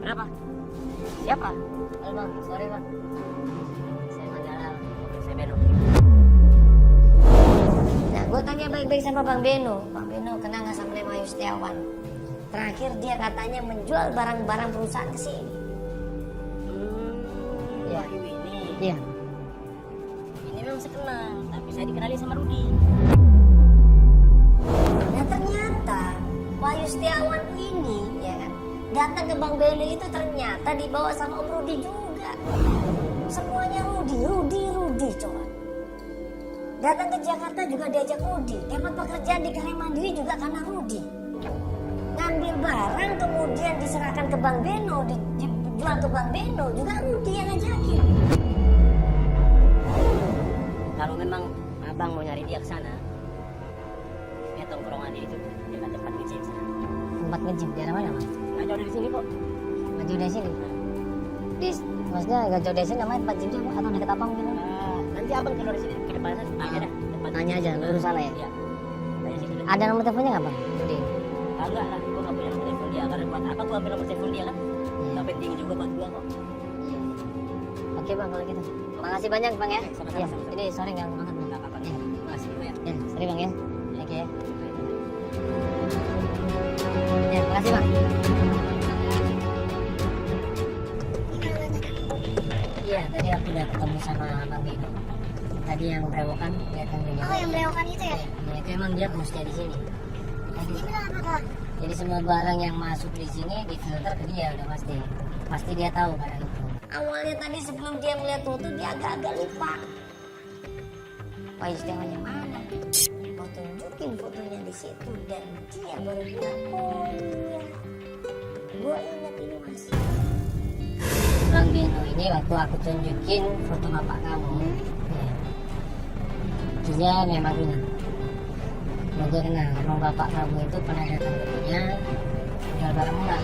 Berapa? Siapa? Halo bang, sorry bang. Saya Manggala, saya Beno. Nah, gue tanya baik-baik sama Bang Beno. Bang Beno kenal nggak sama Wahyu Setiawan? Terakhir dia katanya menjual barang-barang perusahaan ke sini. Wahyu ini. Iya. Ini memang saya kenal, tapi saya dikenali sama Rudi. Nah ternyata Wahyu Setiawan ini, ya kan, datang ke Bang Beno itu ternyata dibawa sama Om Rudi juga. Semuanya Rudi coba. Datang ke Jakarta juga diajak Rudi. Dapat pekerjaan di Karya Mandiri juga karena Rudi. Ngambil barang kemudian diserahkan ke Bang Beno, dijual ke Bang Beno juga Rudi yang ngajakin. Kalau memang abang mau nyari dia ke sana, dia tongkrongan itu dekat tempat ngejim sana. Tempat nge-gym daerah mana mas? Nggak jauh dari sini kok. Nggak jauh dari sini. Maksudnya nggak jauh dari sini namanya tempat gym apa atau dekat apa mungkin? Nanti abang keluar dari sini ke depan sana, tanya dah. Tanya aja, lurus sana ya. Iya. Tanya situ. Ada nomor teleponnya nggak bang? Rudi. Enggak lah, gua nggak punya nomor telepon dia. Karena buat apa gua ambil nomor telepon dia kan? Nggak penting juga buat gua kok. Oke bang kalau gitu. Makasih banyak bang ya. Sama-sama, Iya. sama-sama. Ini sore nggak banget bang. Nggak apa-apa. Iya. Makasih juga ya. Ya, sorry bang ya. Oke ya. Ya, makasih bang. Iya, tadi aku udah ketemu sama Bang Beno. Tadi yang berewokan, lihat kan dia. Oh, yang berewokan itu ya? Ya, itu emang dia bosnya di sini. Dia bilang apa, Kak? Jadi semua barang yang masuk di sini difilter ke dia udah pasti. Pasti dia tahu barang itu. Awalnya tadi sebelum dia melihat foto dia agak-agak lupa. Wahyu Setiawannya mana? Mau tunjukin fotonya di situ dan dia baru bilang, oh iya, gue ingat ini mas. Bang Beno ini waktu aku tunjukin foto bapak kamu, ya, dia memang ingat. Gue kenal, emang bapak kamu itu pernah datang ke punya jual barang murah.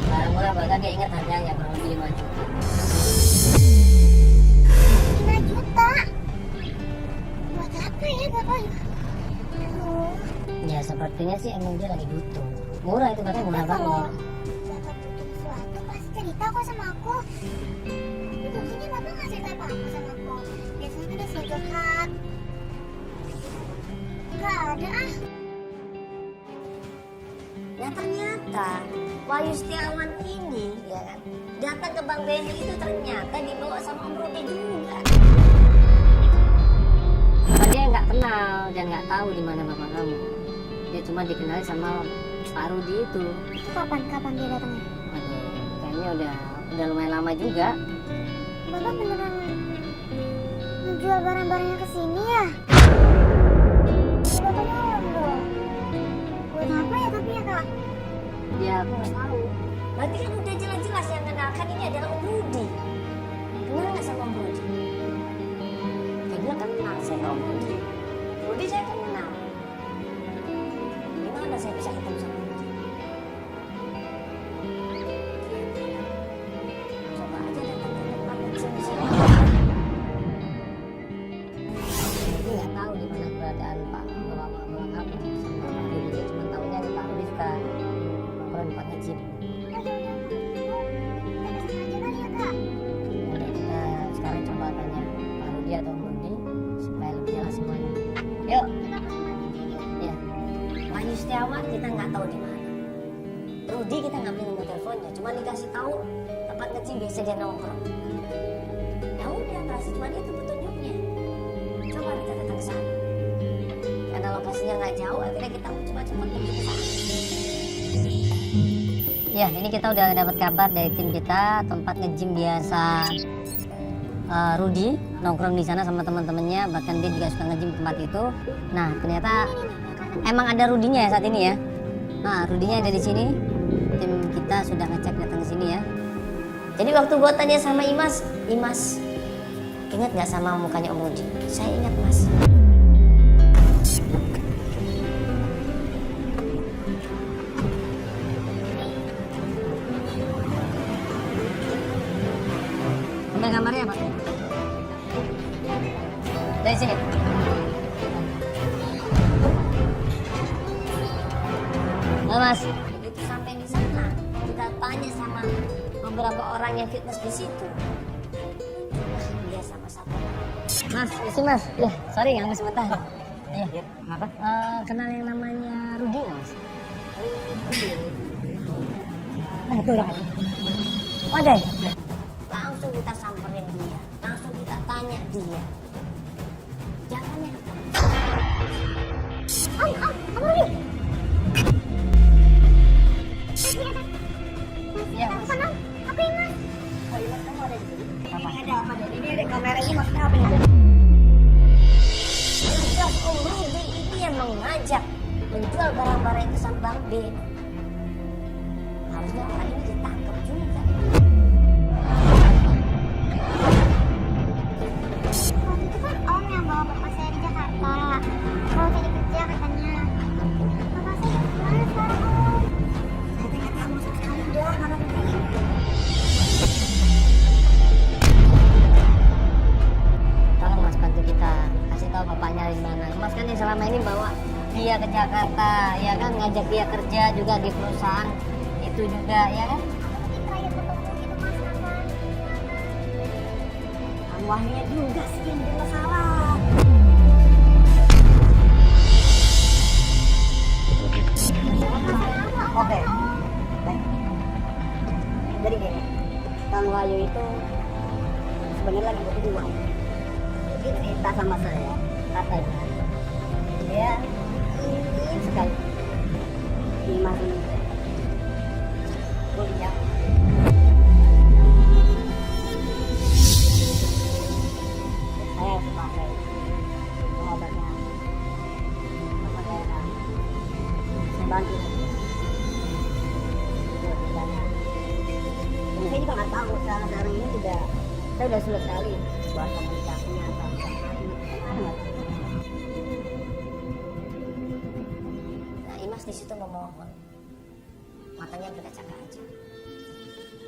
Barang murah bahkan dia ingat harganya kurang lebih 5 juta. 5 juta? Buat apa ya, Bapak? Aduh, Ya sepertinya sih emang dia lagi butuh. Murah itu katanya murah kalau banget. Bapak butuh sesuatu pasti cerita kok sama aku. Biasanya Bapak nggak cerita apa-apa sama aku. Biasanya kan dia sering curhat. Nggak ada ah. Dan ternyata Wahyu Setiawan ini ya kan datang ke Bang Beno itu ternyata dibawa sama Om Rudi juga. Dia nggak kenal dan nggak tahu di mana bapak kamu. Dia cuma dikenal sama Pak Rudi itu. Itu kapan dia datangnya? Aduh, kayaknya udah lumayan lama juga. Bapak beneran menjual barang-barangnya ke sini ya? Bapak nyolong dong. Buat apa ya tapi ya, Kak? Ya aku nggak tahu. Berarti kan udah jelas-jelas yang kenalkan ini adalah Om Rudi. Kenal nggak sama Om Rudi? Dia bilang kenal saya sama Om Rudi. Rudi saya kenal. Gimana saya bisa ketemu sama Rudi? Coba aja datang ke tempat kecil di sini. Rudi nggak tahu di mana keberadaan Pak Bapak kamu sama Pak Rudi. Dia cuma tahunya di Pak Rudi suka nongkrong di Pak Najib. Udah kita sekarang coba tanya Pak Rudi atau Om Rudi supaya lebih jelas semuanya. Yuk. Ya. Wahyu Setiawan kita nggak tahu di mana. Rudi kita nggak punya nomor teleponnya, cuma dikasih tahu tempat ngecim biasa dia nongkrong. Ya udah, kasih cuma itu petunjuknya. Coba kita datang ke sana. Karena lokasinya nggak jauh, akhirnya kita cepat-cepat pergi ke sana. Ya, ini kita udah dapat kabar dari tim kita tempat nge-gym biasa. Rudi nongkrong di sana sama teman-temannya, bahkan dia juga suka nge-gym tempat itu. Nah, ternyata emang ada Rudinya ya saat ini ya. Nah, Rudinya ada di sini. Tim kita sudah ngecek datang ke sini ya. Jadi waktu gua tanya sama Imas, ingat nggak sama mukanya Om Rudi? Saya ingat Mas. Ambil gambarnya Pak. Dari sini. Halo Mas. Begitu sampai di sana, beberapa orang yang fitness di situ. Dia sama-sama. Mas, isi mas. Ya, sorry ganggu sebentar. Iya. Kenapa? Kenal yang namanya Rudi nggak mas? Nah, itu orang. Wadah. Langsung kita samperin dia, langsung kita tanya dia. Jawabannya apa? Om Rudi. Iya mas. Apa Om? Apa ini Mas? Oh iya mas, kamu ada di sini? Ini ada apa deh? Ini ada kamera ini maksudnya apa nih? Jelas Om Rudi itu yang mengajak menjual barang-barang itu sama Bang B. Harusnya orang ini ditangkap juga. Waktu itu kan Om yang bawa bapak saya di Jakarta. Mau cari kerja katanya. Bapak saya gimana sekarang Om? Saya nggak tahu sama sekali dah mana begini. Tolong mas bantu kita kasih tahu bapaknya di mana. Mas kan yang selama ini bawa dia ke Jakarta, ya kan ngajak dia kerja juga di perusahaan itu juga, ya kan? Tapi terakhir ketemu gitu Mas kapan? Wahnya juga sih yang jadi masalah. Oke. Baik. Jadi gini, Kang Wahyu itu sebenarnya lagi butuh uang. Dia cerita sama saya, katanya dia ingin sekali dimakan kuliah. Saya sebagai pengobatnya sama daerah, saya bantu. Ini saya juga nggak tahu sekarang ini juga saya udah sulit sekali buat komunikasinya atau Nah, Imas di situ memohon, matanya berkaca-kaca aja.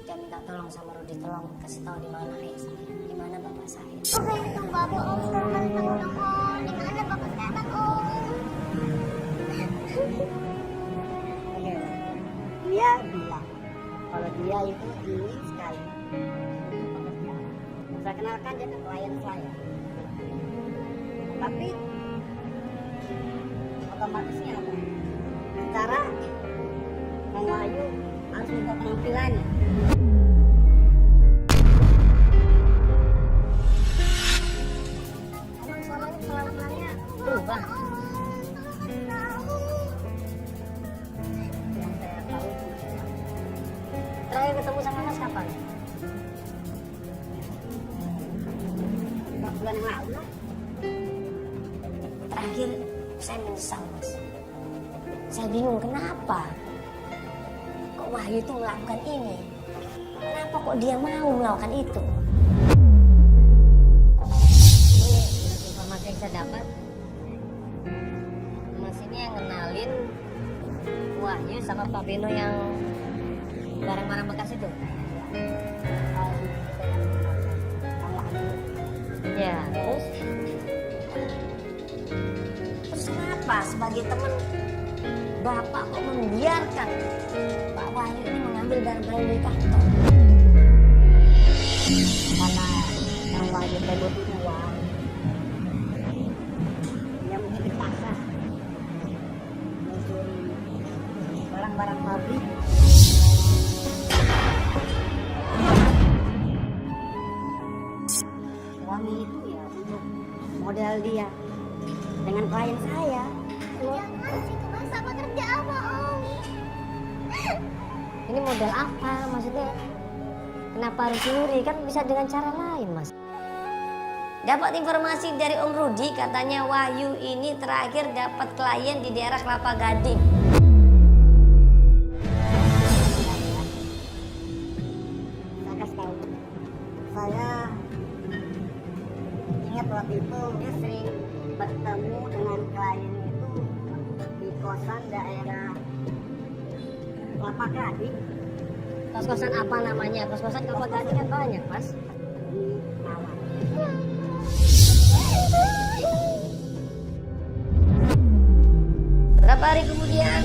Dia minta tolong sama Rudi, tolong kasih tahu di mana ayah saya, di mana bapak saya. Oke, tunggu Bapak Om, tolong dong Om. Di mana Bapak sekarang Om? Oke, dia bilang kalau dia itu ingin sekali bekerja. Saya kenalkan dia ke klien saya, tapi otomatisnya apa? Secara Kang Wahyu harus minta penampilannya. Emang selama ini penampilannya berubah? Yang saya tahu Terakhir ketemu sama Mas kapan? 4 bulan yang lalu lah. Terakhir saya menyesal Mas. Saya bingung kenapa kok Wahyu itu melakukan ini. Kenapa kok dia mau melakukan itu? Ini informasi yang saya dapat, Mas ini yang kenalin Wahyu sama Pak Beno yang barang-barang bekas itu. Ya, terus kenapa sebagai teman Bapak kok membiarkan Pak Wahyu ini mengambil barang-barang dari kantor? Karena Kang Wahyu teh butuh uang, dia mungkin dipaksa mencuri barang-barang pabrik. Uangnya itu ya untuk modal dia dengan klien saya. Jangan situ Mas, sama kerja apa Om? Ini modal apa maksudnya? Kenapa harus nyuri? Kan bisa dengan cara lain Mas. Dapat informasi dari Om Rudi, katanya Wahyu ini terakhir dapat klien di daerah Kelapa Gading. Saya kasih tahu, saya ingat waktu itu dia sering bertemu dengan klien itu di kosan daerah Kelapa Gading Kos-kosan apa namanya? Kos-kosan Kelapa Gading kan banyak Mas. di Mawar. Berapa hari kemudian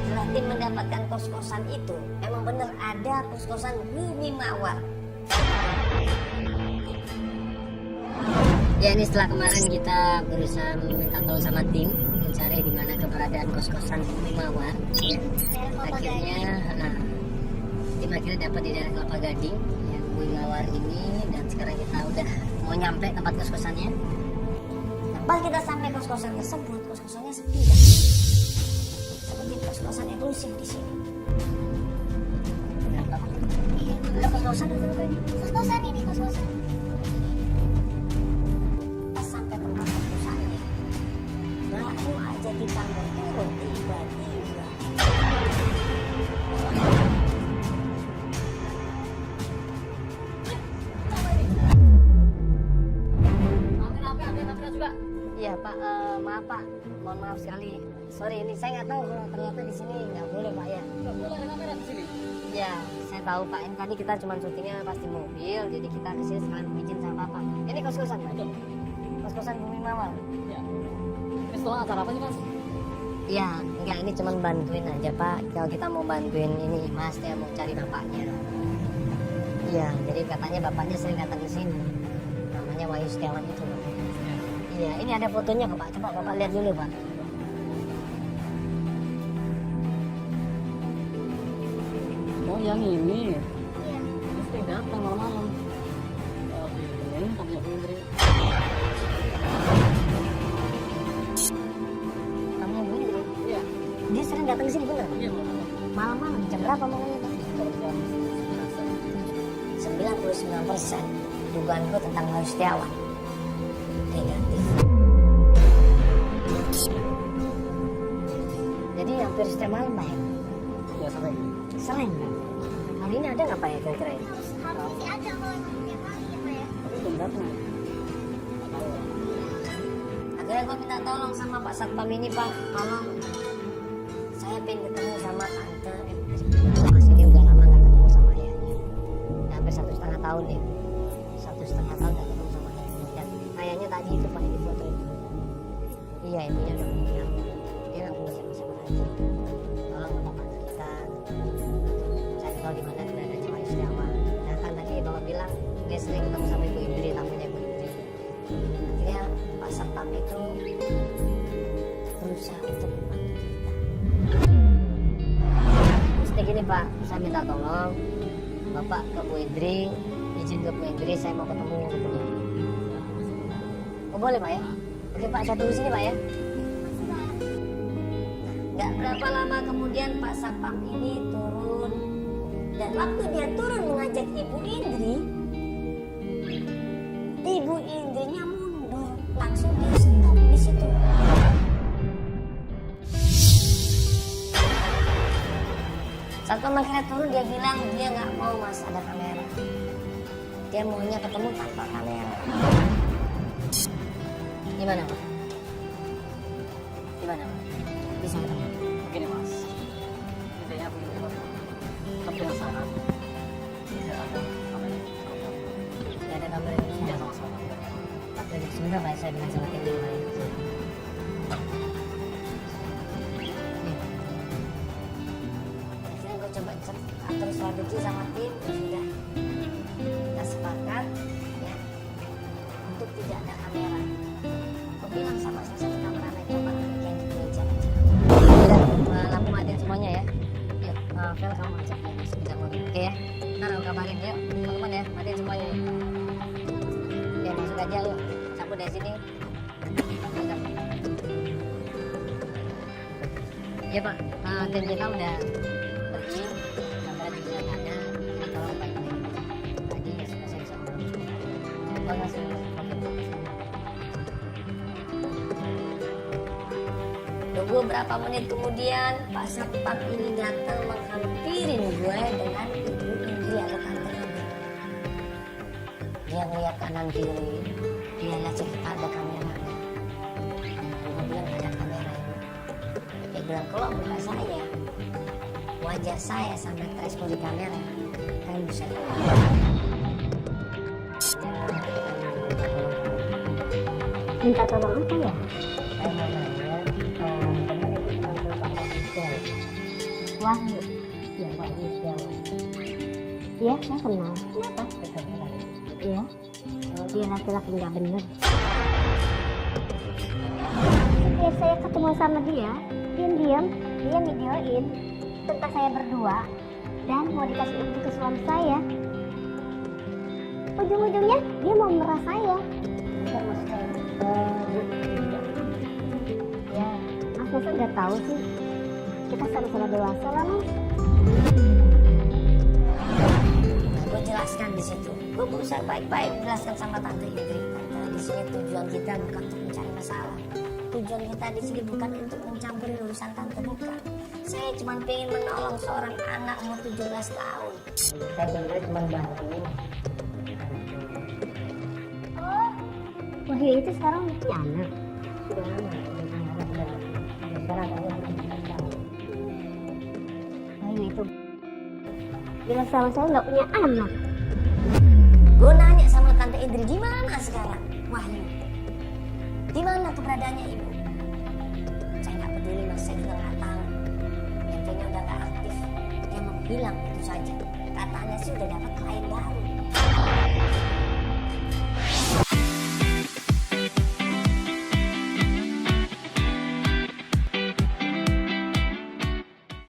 setelah tim mendapatkan kos-kosan itu emang bener ada kos-kosan Bumi Mawar. Ya ini setelah kemarin kita berusaha minta tolong sama tim mencari di mana keberadaan kos-kosan Bumi Mawar. Ya. Tim akhirnya dapat di daerah Kelapa Gading, ya, Bumi Mawar ini, dan sekarang kita udah mau nyampe tempat kos-kosannya. Pas kita sampai kos-kosan tersebut, kos-kosannya sepi kan? Seperti kos-kosan eksklusif di sini. Ada kos-kosan atau apa ini? Kos-kosan ini, kos-kosan. Pas sampai tempat kos-kosannya, baru aja kita mau turun tiba-tiba. Iya Pak, maaf Pak, mohon maaf sekali. Sorry, ini saya nggak tahu kalau ternyata di sini nggak boleh Pak ya. Nggak boleh ada kamera di sini. Ya, saya tahu Pak. Ini tadi kita cuma syutingnya pasti mobil, jadi kita kesini sekalian izin sama Bapak. Ini kos-kosan Pak. Kos-kosan Bumi Mawar. Ya. Ini setelah acara apa sih Mas? Iya, enggak, ini cuma bantuin aja Pak. Kalau kita mau bantuin ini Mas, dia mau cari bapaknya. Iya, jadi katanya bapaknya sering datang ke sini. Namanya Wahyu Setiawan itu Pak. Iya, ini ada fotonya kok Pak. Coba Bapak lihat dulu Pak. Oh yang ini. Iya. Mesti datang malam-malam. Ini punya Indri. Kamu yang ini Bro. Iya. Dia sering datang ke sini bener? Iya malam-malam. Malam-malam, jam berapa malamnya Pak? 99% dugaanku tentang Wahyu Setiawan negatif. Jadi hampir setiap malam Pak ya? Ya sering. Sering Pak? Kali ini ada nggak Pak ya kira-kira ya? Harus sih ada kalau tiap hari ya Pak ya. Tapi belum datang. Akhirnya gue minta tolong sama Pak Satpam ini Pak, tolong saya pengen ketemu sama tante. Mas ini udah lama nggak ketemu sama ayahnya, udah hampir 1,5 tahun ya. 1,5 tahun nggak ketemu sama ayahnya. Dan ayahnya tadi itu Pak di foto itu. Iya ibunya udah meninggal. Dia nggak punya siapa-siapa lagi. Tolong Bapak kita cari tahu di mana keberadaan Wahyu Setiawan. Nah kan tadi Bapak bilang dia sering ketemu sama Ibu Indri, tamunya Ibu Indri. Akhirnya Pak Satpam itu berusaha untuk membantu kita. Mesti gini Pak, saya minta tolong Bapak ke Bu Indri, izin ke Bu Indri, saya mau ketemu gitu. Oh boleh Pak ya? Oke Pak, saya tunggu sini Pak ya. Gak berapa lama kemudian Pak Satpam ini turun, dan waktu dia turun mengajak Ibu Indri, Ibu Indrinya mundur, langsung dia stop di situ. Satpam akhirnya turun, dia bilang dia nggak mau Mas ada kamera. Dia maunya ketemu tanpa kamera. Gimana Pak? Gimana Pak? Bisa ketemu? Begini Mas. Intinya aku ini tapi penasaran. Tidak ada kamera. Tidak ada kamera ini. Tidak sama-sama. Jadi sebentar Pak, saya bilang sama tim dulu Pak. Akhirnya gue coba atur strategi sama tim, ya sudah kita sepakat ya untuk tidak ada kamera. Gue bilang sama salah satu kameramen, coba yang dipencet aja. Udah lampu matiin semuanya ya. Yuk, Vel kamu ajak ya sekejap mobil. Oke ya, ntar aku kabarin yuk teman-teman ya, matiin semuanya ya. Ya masuk aja lu, cabut dari sini. Ya Pak, tim kita udah pergi, kamera juga nggak ada. Kalau Pak ini tadi ya sudah saya bisa ngobrol. Terima kasih. Tunggu berapa menit kemudian Pak Satpam ini datang menghampirin gue dengan Ibu Indri atau tante ini. Dia ngeliat kanan kiri, dia lihat sekitar ada kamera. Gue bilang ada kamera. Dia bilang kalau bukan saya, wajah saya sampai terekspos di kamera, kalian bisa lihat. Minta tolong apa ya? Saya mau nanya, teman itu panggil Bapak Iqbal. Wahyu. Ya, Wahyu Setiawan. Iya, saya kenal. Kenapa? Betul. Iya. Dia laki-laki nggak bener. Setiap saya ketemu sama dia, diam-diam dia videoin tentang saya berdua dan mau dikasih info ke suami saya. Ujung-ujungnya dia mau meras saya. Enggak, maksudnya Ya, Mas masa nggak tahu sih? Kita sama-sama dewasa lah, Mas. gue jelaskan di situ. Gue berusaha baik-baik jelaskan sama Tante Indri. Tante, di sini tujuan kita bukan untuk mencari masalah. Tujuan kita di sini bukan untuk mencampuri urusan Tante, bukan. Saya cuma pengen menolong seorang anak umur 17 tahun. Saya benar cuma bantu. Oh, Wahyu itu sekarang punya anak. Sudah lama, sekarang saya Wahyu itu bilang sama saya nggak punya anak. Gue nanya sama Tante Indri, di mana sekarang Wahyu? Di mana keberadaannya ibu? Saya nggak peduli, Mas, saya juga nggak tahu. Intinya udah nggak aktif. Dia menghilang itu saja. Katanya sih udah dapat klien baru.